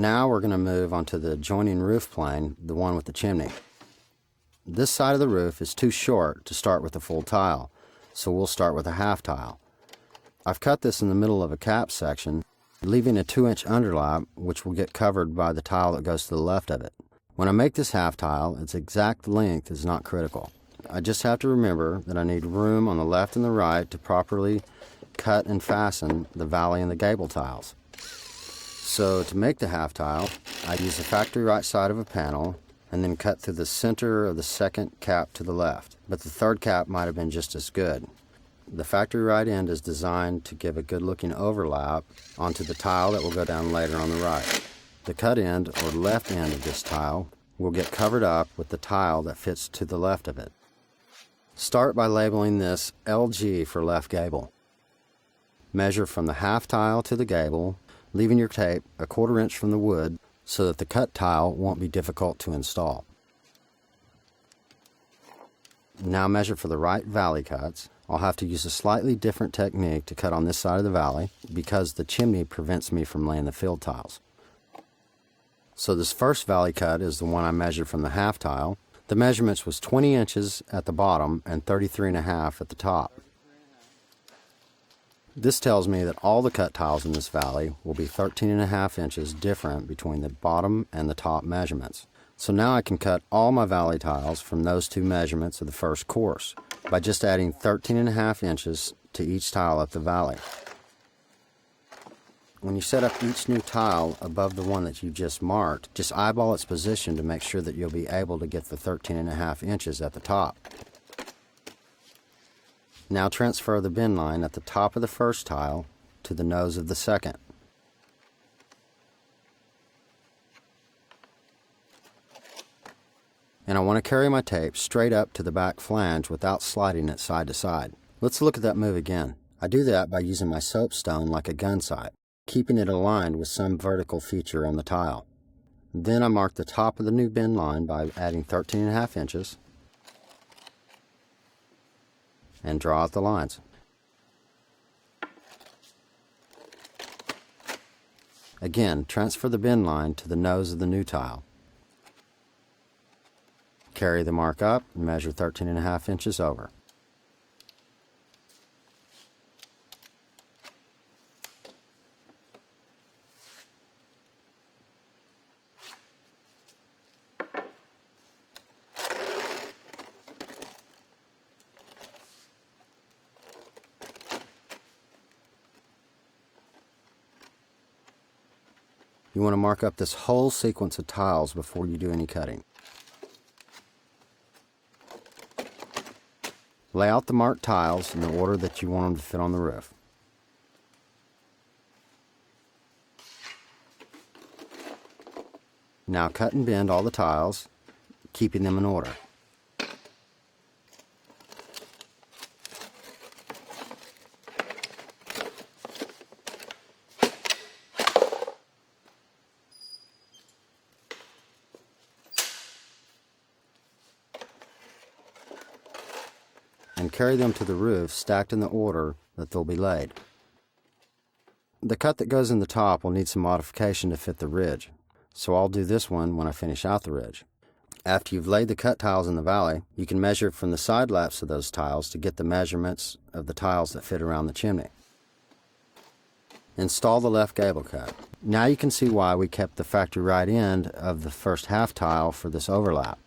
Now we're going to move onto the adjoining roof plane, the one with the chimney. This side of the roof is too short to start with a full tile, so we'll start with a half tile. I've cut this in the middle of a cap section, leaving a 2-inch underlap, which will get covered by the tile that goes to the left of it. When I make this half tile, its exact length is not critical. I just have to remember that I need room on the left and the right to properly cut and fasten the valley and the gable tiles. So to make the half tile, I use the factory right side of a panel and then cut through the center of the second cap to the left, but the third cap might have been just as good. The factory right end is designed to give a good looking overlap onto the tile that will go down later on the right. The cut end or left end of this tile will get covered up with the tile that fits to the left of it. Start by labeling this LG for left gable. Measure from the half tile to the gable, leaving your tape a 1/4 inch from the wood so that the cut tile won't be difficult to install. Now measure for the right valley cuts. I'll have to use a slightly different technique to cut on this side of the valley because the chimney prevents me from laying the field tiles. So this first valley cut is the one I measured from the half tile. The measurements was 20 inches at the bottom and 33.5 at the top. This tells me that all the cut tiles in this valley will be 13.5 inches different between the bottom and the top measurements. So now I can cut all my valley tiles from those two measurements of the first course by just adding 13.5 inches to each tile up the valley. When you set up each new tile above the one that you just marked, just eyeball its position to make sure that you'll be able to get the 13.5 inches at the top. Now transfer the bin line at the top of the first tile to the nose of the second. And I want to carry my tape straight up to the back flange without sliding it side to side. Let's look at that move again. I do that by using my soapstone like a gun sight, keeping it aligned with some vertical feature on the tile. Then I mark the top of the new bin line by adding 13.5 inches and draw out the lines. Again, transfer the bin line to the nose of the new tile. Carry the mark up and measure 13.5 inches over. You want to mark up this whole sequence of tiles before you do any cutting. Lay out the marked tiles in the order that you want them to fit on the roof. Now cut and bend all the tiles, keeping them in order. And carry them to the roof stacked in the order that they'll be laid. The cut that goes in the top will need some modification to fit the ridge, so I'll do this one when I finish out the ridge. After you've laid the cut tiles in the valley, you can measure from the side laps of those tiles to get the measurements of the tiles that fit around the chimney. Install the left gable cut. Now you can see why we kept the factory right end of the first half tile for this overlap.